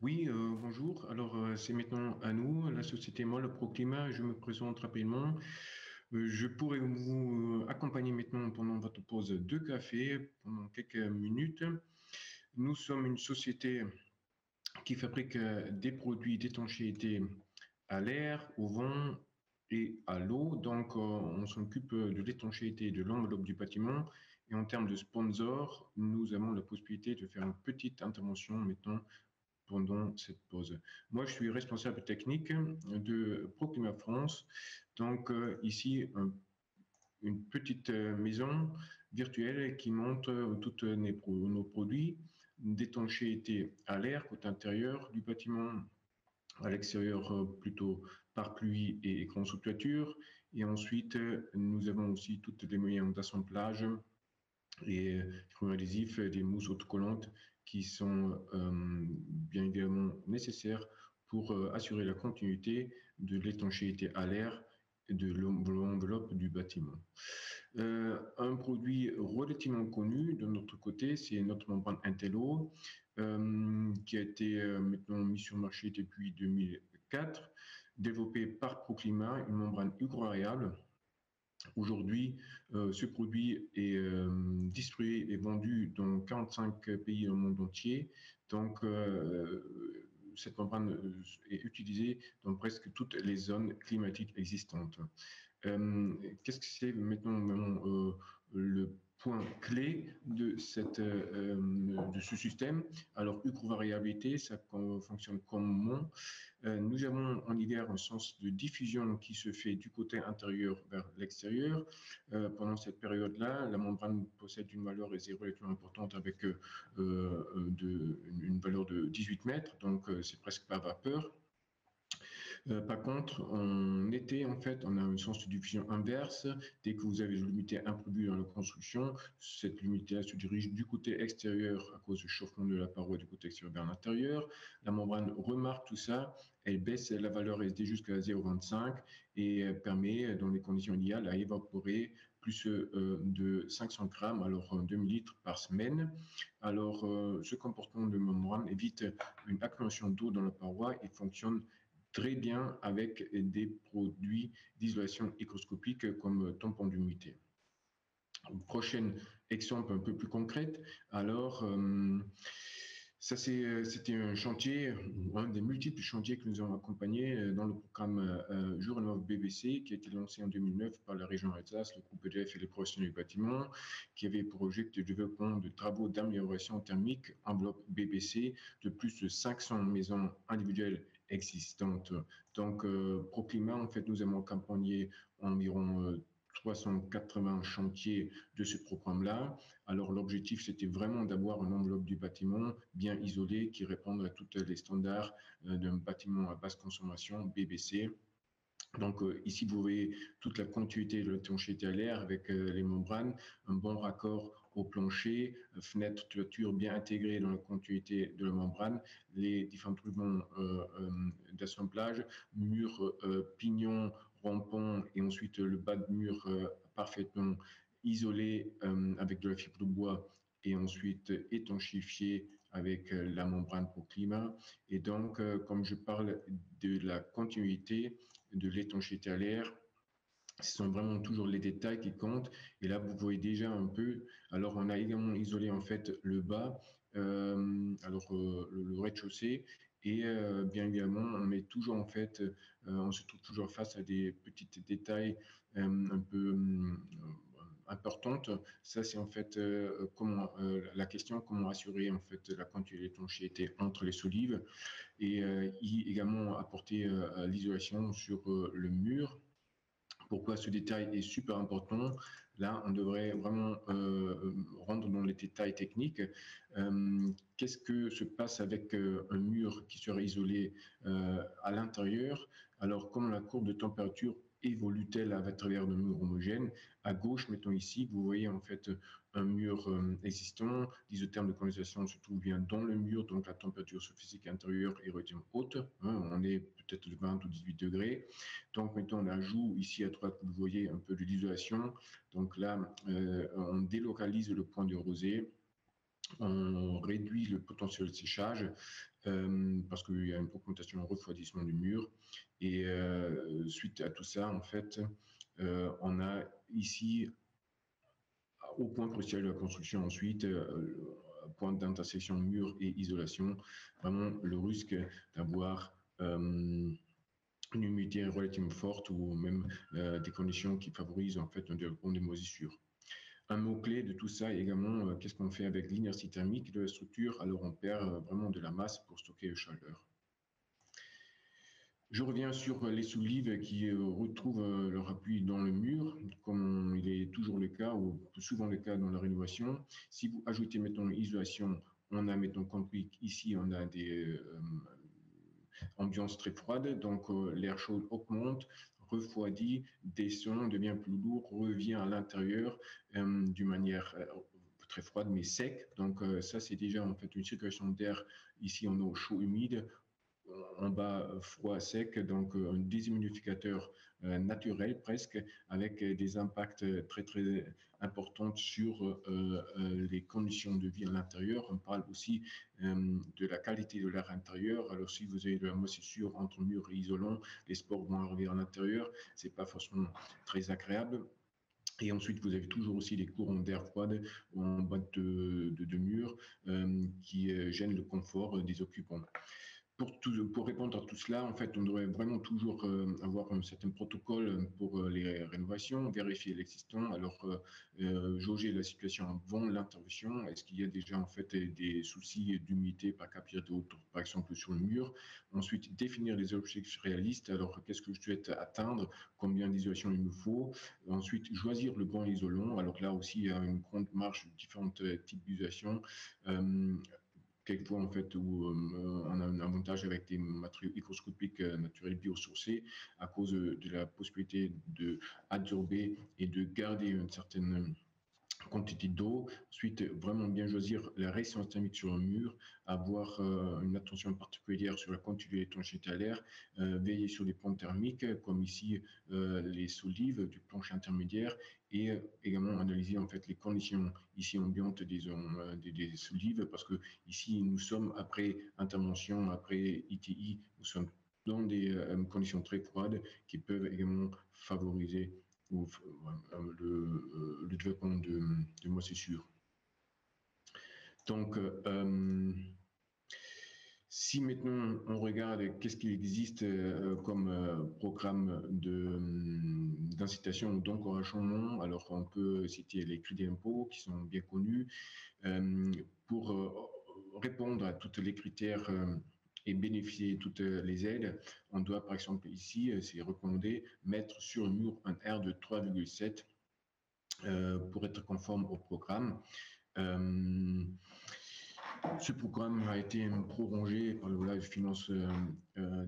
Oui, bonjour. Alors, c'est maintenant à nous, la société Molle Proclimat. Je me présente rapidement. Je pourrais vous accompagner maintenant pendant votre pause de café pendant quelques minutes. Nous sommes une société qui fabrique des produits d'étanchéité à l'air, au vent et à l'eau. Donc, on s'occupe de l'étanchéité de l'enveloppe du bâtiment. Et en termes de sponsor, nous avons la possibilité de faire une petite intervention maintenant pendant cette pause. Moi, je suis responsable technique de Proclima France. Donc, ici, une petite maison virtuelle qui montre tous nos produits d'étanchéité à l'air, côté intérieur du bâtiment, à l'extérieur plutôt par pluie et écran sous toiture. Et ensuite, nous avons aussi tous les moyens d'assemblage et adhésifs, des mousses autocollantes qui sont bien évidemment nécessaires pour assurer la continuité de l'étanchéité à l'air et de l'enveloppe du bâtiment. Un produit relativement connu de notre côté, c'est notre membrane Intello, qui a été maintenant mis sur le marché depuis 2004, développée par Proclima, une membrane hygroariable. Aujourd'hui, ce produit est distribué et vendu dans 45 pays au monde entier. Donc, cette membrane est utilisée dans presque toutes les zones climatiques existantes. Qu'est-ce que c'est maintenant vraiment, le point clé de ce système? Alors, hygrovariabilité, ça fonctionne comment? Nous avons en hiver un sens de diffusion qui se fait du côté intérieur vers l'extérieur. Pendant cette période-là, la membrane possède une valeur relativement importante avec une valeur de 18 mètres, donc c'est presque pas vapeur. Par contre, en été, en fait, on a un sens de diffusion inverse. Dès que vous avez une l'humidité imprévue dans la construction, cette humidité se dirige du côté extérieur à cause du chauffement de la paroi du côté extérieur vers l'intérieur. La membrane remarque tout ça, elle baisse la valeur SD jusqu'à 0,25 et permet, dans les conditions idéales, à évaporer plus de 500 grammes, alors 2000 litres par semaine. Alors, ce comportement de membrane évite une accumulation d'eau dans la paroi et fonctionne très bien avec des produits d'isolation hygroscopique comme tampon d'humidité. Prochain exemple un peu plus concret. Alors, ça, c'était un chantier, un des multiples chantiers que nous avons accompagnés dans le programme Journal of BBC, qui a été lancé en 2009 par la région Alsace, le groupe EDF et les professionnels du bâtiment, qui avait pour objectif de développement de travaux d'amélioration thermique, enveloppe BBC, de plus de 500 maisons individuelles existantes. Donc, Proclima, en fait, nous avons accompagné environ 380 chantiers de ce programme-là. Alors, l'objectif, c'était vraiment d'avoir une enveloppe du bâtiment bien isolée qui réponde à tous les standards d'un bâtiment à basse consommation, BBC. Donc ici, vous voyez toute la continuité de l'étanchéité à l'air avec les membranes, un bon raccord au plancher, fenêtre, toiture bien intégrée dans la continuité de la membrane, les différents rubans d'assemblage, murs, pignons, rampons et ensuite le bas de mur parfaitement isolé avec de la fibre de bois et ensuite étanchéifié avec la membrane pour climat. Et donc, comme je parle de la continuité, de l'étanchéité à l'air, ce sont vraiment toujours les détails qui comptent. Et là, vous voyez déjà un peu. Alors, on a également isolé en fait le bas, le rez-de-chaussée. Et bien évidemment, on est toujours en fait, on se trouve toujours face à des petits détails un peu importantes. Ça, c'est en fait la question comment assurer en fait la continuité de l'étanchéité entre les solives et également apporter l'isolation sur le mur. Pourquoi ce détail est super important? Là, on devrait vraiment rentrer dans les détails techniques. Qu'est-ce que se passe avec un mur qui serait isolé à l'intérieur? Alors, comment la courbe de température évolue-t-elle à travers le mur homogène? À gauche, mettons ici, vous voyez en fait un mur existant. L'isotherme de condensation se trouve bien dans le mur, donc la température physique intérieure est relativement haute. On est peut-être de 20 ou 18 degrés. Donc maintenant, on ajoute ici à droite, vous voyez un peu de l'isolation. Donc là, on délocalise le point de rosée. On réduit le potentiel de séchage parce qu'il y a une augmentation en refroidissement du mur. Et suite à tout ça, en fait, on a ici, au point crucial de la construction ensuite, point d'intersection mur et isolation, vraiment le risque d'avoir une humidité relativement forte ou même des conditions qui favorisent en fait un développement des moisissures. Un mot-clé de tout ça également, qu'est-ce qu'on fait avec l'inertie thermique de la structure? Alors on perd vraiment de la masse pour stocker la chaleur. Je reviens sur les solives qui retrouvent leur appui dans le mur, comme il est toujours le cas, ou souvent le cas dans la rénovation. Si vous ajoutez, mettons, l'isolation, on a, mettons, compris ici, on a des ambiances très froides, donc l'air chaud augmente, refroidit, descend, devient plus lourd, revient à l'intérieur d'une manière très froide mais sec. Donc ça, c'est déjà en fait une circulation d'air ici en eau chaud humide, en bas froid sec, donc un déshumidificateur naturel presque, avec des impacts très très importants sur les conditions de vie à l'intérieur. On parle aussi de la qualité de l'air intérieur. Alors si vous avez de la moisissure entre murs et isolants, les spores vont arriver à l'intérieur, c'est pas forcément très agréable. Et ensuite, vous avez toujours aussi des courants d'air froid en bas de mur qui gênent le confort des occupants. Pour répondre à tout cela, en fait, on devrait vraiment toujours avoir un certain protocole pour les rénovations, vérifier l'existant, alors jauger la situation avant l'intervention. Est-ce qu'il y a déjà en fait des soucis d'humidité par capillère d'eau, par exemple sur le mur? Ensuite, définir les objectifs réalistes. Alors, qu'est-ce que je souhaite atteindre? Combien d'isolation il me faut? Ensuite, choisir le bon isolant. Alors là aussi, il y a une grande marge de différents types d'isolation. Quelquefois, en fait, où on a un avantage avec des matériaux hygroscopiques naturels biosourcés à cause de la possibilité d'adsorber et de garder une certaine quantité d'eau. Ensuite, vraiment bien choisir la résistance thermique sur un mur, avoir une attention particulière sur la continuité d'étanchéité à l'air, veiller sur les ponts thermiques, comme ici les solives du plancher intermédiaire, et également analyser en fait les conditions ici ambiantes des solives, parce que ici nous sommes après intervention, après ITI, nous sommes dans des conditions très froides qui peuvent également favoriser le développement de moisissures. Donc, si maintenant on regarde qu'est-ce qu'il existe comme programme d'incitation ou d'encouragement, alors on peut citer les crédits d'impôt qui sont bien connus pour répondre à tous les critères et bénéficier de toutes les aides. On doit par exemple ici, c'est recommandé, mettre sur le mur un R de 3,7 pour être conforme au programme. Ce programme a été prolongé par le loi de finances,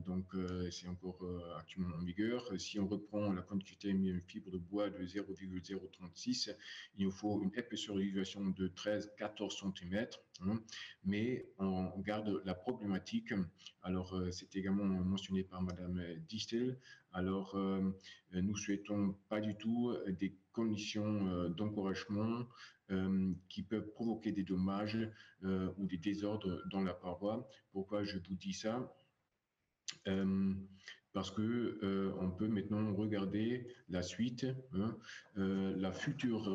donc c'est encore actuellement en vigueur. Si on reprend la conductivité une fibre de bois de 0,036, il nous faut une épaisseur d'isolation de 13-14 cm, hein, mais on garde la problématique. Alors c'est également mentionné par Madame Distel. Alors nous souhaitons pas du tout des conditions d'encouragement qui peuvent provoquer des dommages ou des désordres dans la paroi. Pourquoi je vous dis ça? Parce que on peut maintenant regarder la suite, hein, la future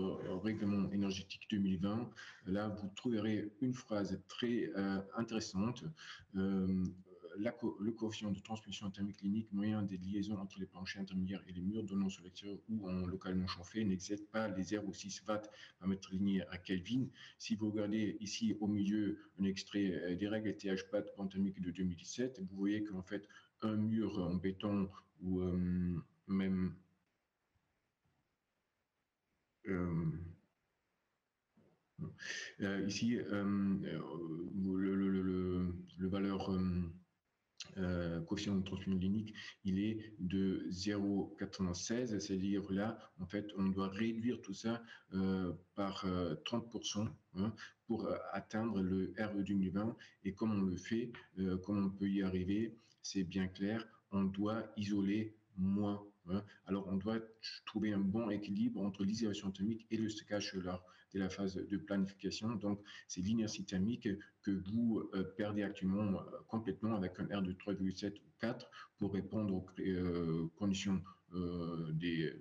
règlement énergétique 2020. Là, vous trouverez une phrase très intéressante. Le coefficient de transmission thermique clinique moyen des liaisons entre les planchers intermédiaires et les murs donnant sur l'extérieur ou en localement chauffé n'excède pas les 0,6 watts par mètre linéaire à Kelvin. Si vous regardez ici au milieu un extrait des règles THPAD thermique de 2017, vous voyez qu'en fait, un mur en béton ou même ici, le valeur coefficient de transmission linéaire, il est de 0,96, c'est-à-dire là, en fait, on doit réduire tout ça par 30% hein, pour atteindre le RE 2020. Et comme on le fait, comme on peut y arriver, c'est bien clair, on doit isoler moins hein. Alors, on doit trouver un bon équilibre entre l'isolation thermique et le stockage solaire dès la phase de planification. Donc, c'est l'inertie thermique que vous perdez actuellement complètement avec un R de 3,7 ou 4 pour répondre aux conditions des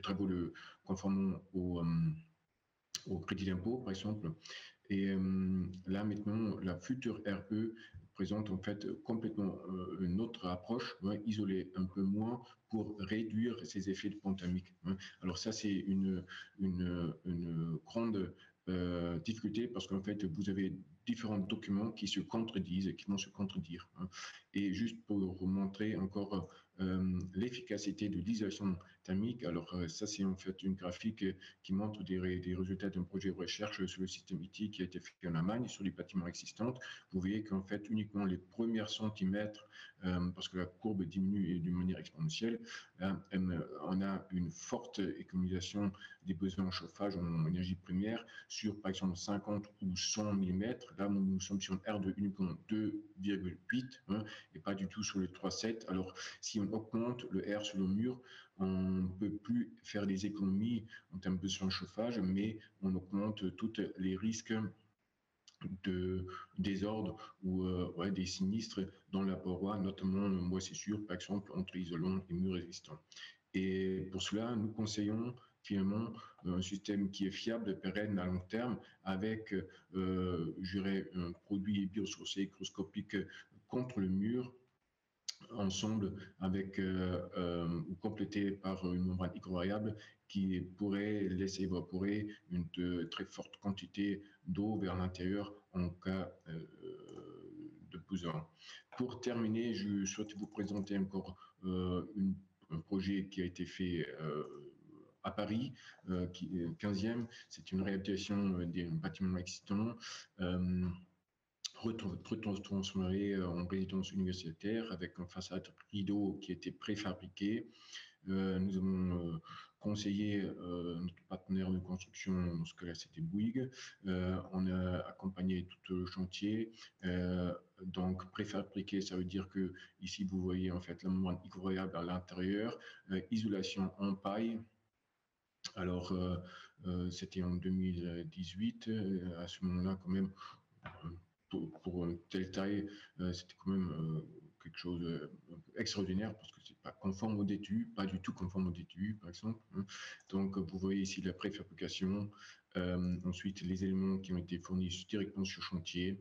travaux conformément au crédit d'impôt, par exemple. Et là, maintenant, la future RE présente en fait complètement une autre approche, hein, isoler un peu moins pour réduire ces effets de pont thermique. Hein. Alors ça, c'est une grande difficulté parce qu'en fait, vous avez différents documents qui se contredisent et qui vont se contredire. Hein. Et juste pour vous montrer encore l'efficacité de l'isolation thermique, alors ça, c'est en fait une graphique qui montre des résultats d'un projet de recherche sur le système IT qui a été fait en Allemagne sur les bâtiments existants. Vous voyez qu'en fait, uniquement les premiers centimètres, parce que la courbe diminue d'une manière exponentielle, on a une forte économisation des besoins en chauffage en énergie première sur, par exemple, 50 ou 100 mm. Là, nous sommes sur un R de uniquement 2,8 hein, et pas du tout sur le 3,7. Alors, si on augmente le R sur le mur, on ne peut plus faire des économies en termes de besoin de chauffage, mais on augmente tous les risques de désordre ou des sinistres dans la paroi, notamment moisissure, par exemple, entre isolants et murs résistants. Et pour cela, nous conseillons finalement un système qui est fiable, pérenne à long terme, avec, je dirais, un produit biosourcé microscopique contre le mur, ensemble avec ou complété par une membrane hypervariable qui pourrait laisser évaporer une très forte quantité d'eau vers l'intérieur en cas de besoin. Pour terminer, je souhaite vous présenter encore un projet qui a été fait à Paris, 15e. C'est une réhabilitation des bâtiments existants. Retransformé en résidence universitaire avec une façade rideau qui était préfabriquée. Nous avons conseillé notre partenaire de construction, dans ce cas-là c'était Bouygues. On a accompagné tout le chantier. Donc préfabriqué, ça veut dire que ici vous voyez en fait la membrane hypervariable à l'intérieur, isolation en paille. Alors c'était en 2018. À ce moment-là quand même, pour une telle taille, c'était quand même quelque chose d'extraordinaire parce que c'est pas conforme au DTU, pas du tout conforme au DTU par exemple. Hein. Donc vous voyez ici la préfabrication, ensuite les éléments qui ont été fournis directement sur chantier.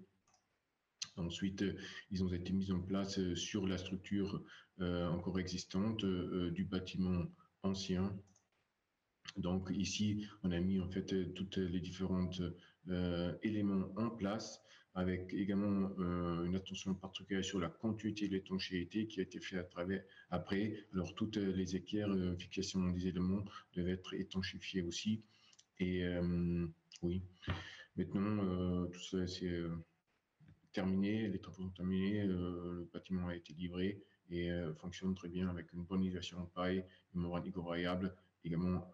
Ensuite, ils ont été mis en place sur la structure encore existante du bâtiment ancien. Donc ici, on a mis en fait toutes les différentes éléments en place, avec également une attention particulière sur la continuité de l'étanchéité qui a été fait à travers après. Alors toutes les équerres, fixation des éléments devaient être étanchéfiées aussi. Et oui, maintenant tout ça c'est terminé, les travaux sont terminés, le bâtiment a été livré et fonctionne très bien avec une bonne isolation en paille, une membrane hypervariable, également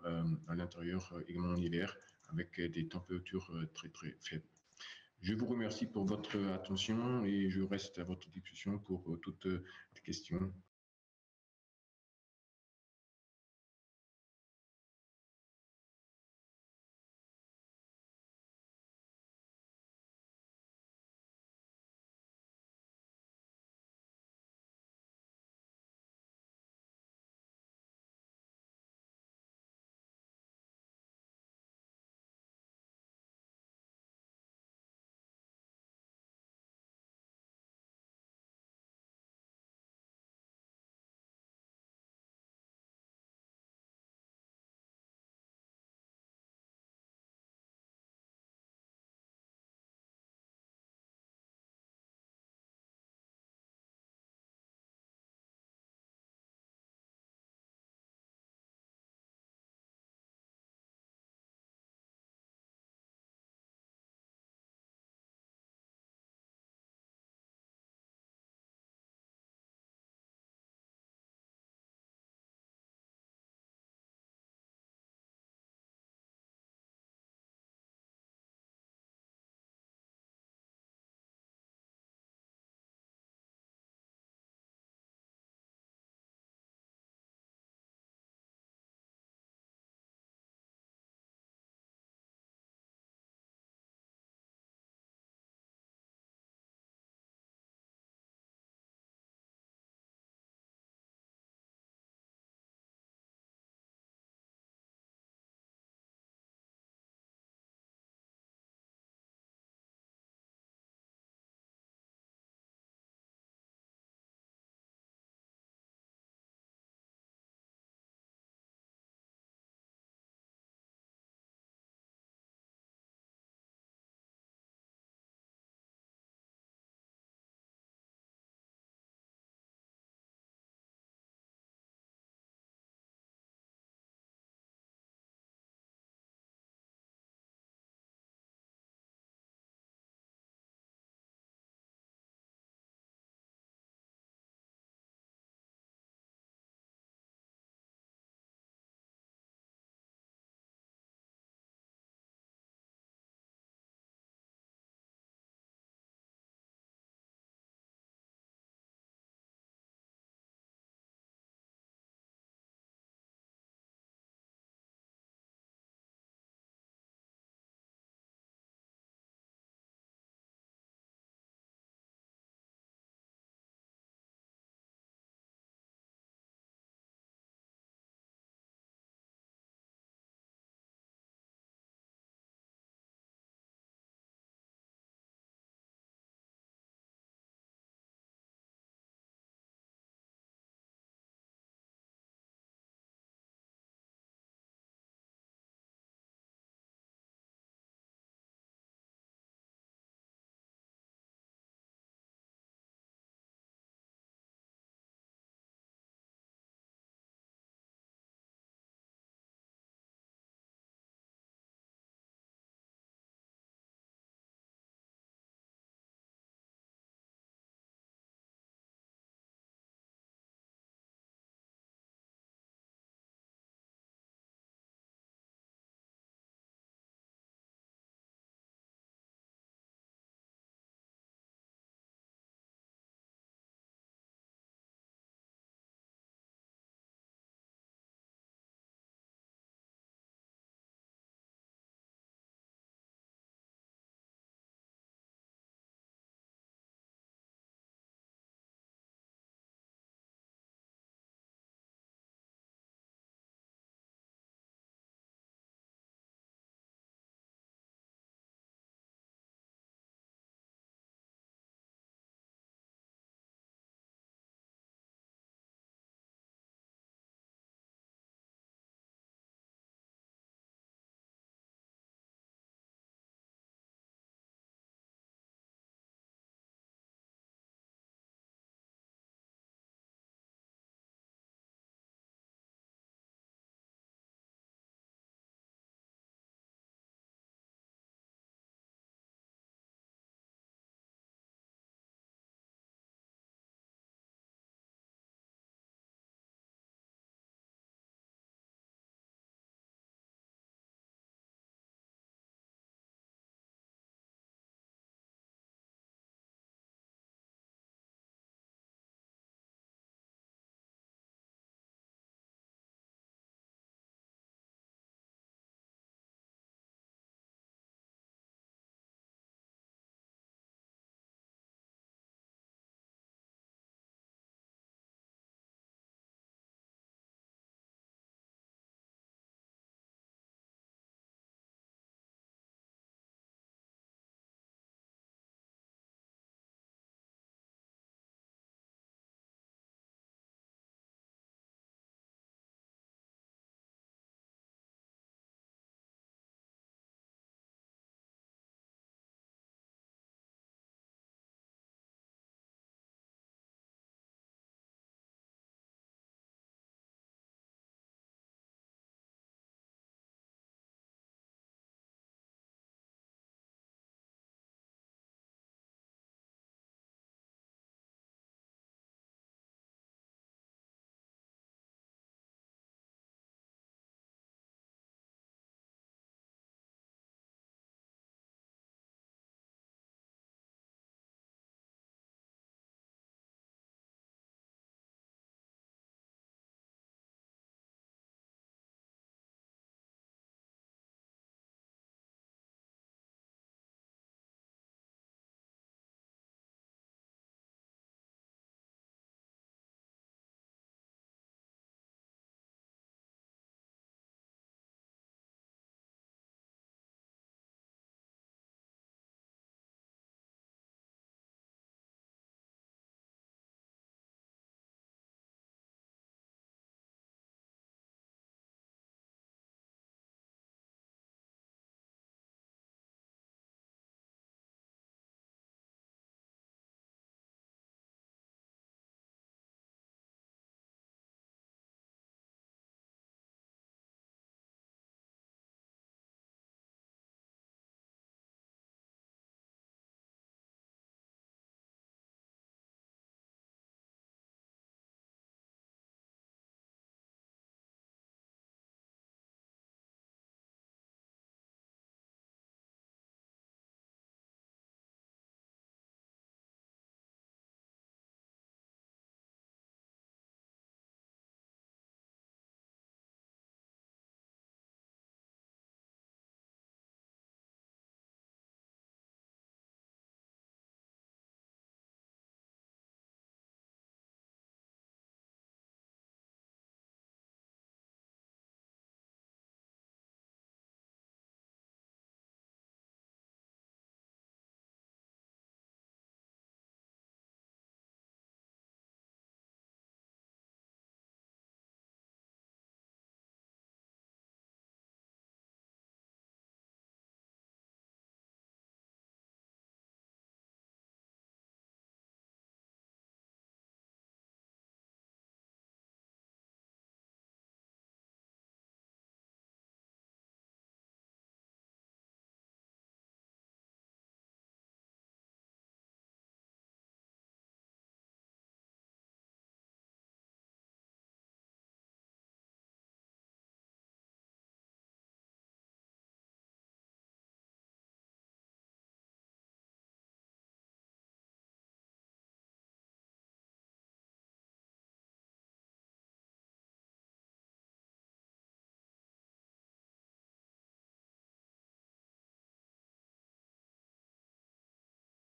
à l'intérieur, également en hiver, avec des températures très très faibles. Je vous remercie pour votre attention et je reste à votre disposition pour toutes les questions.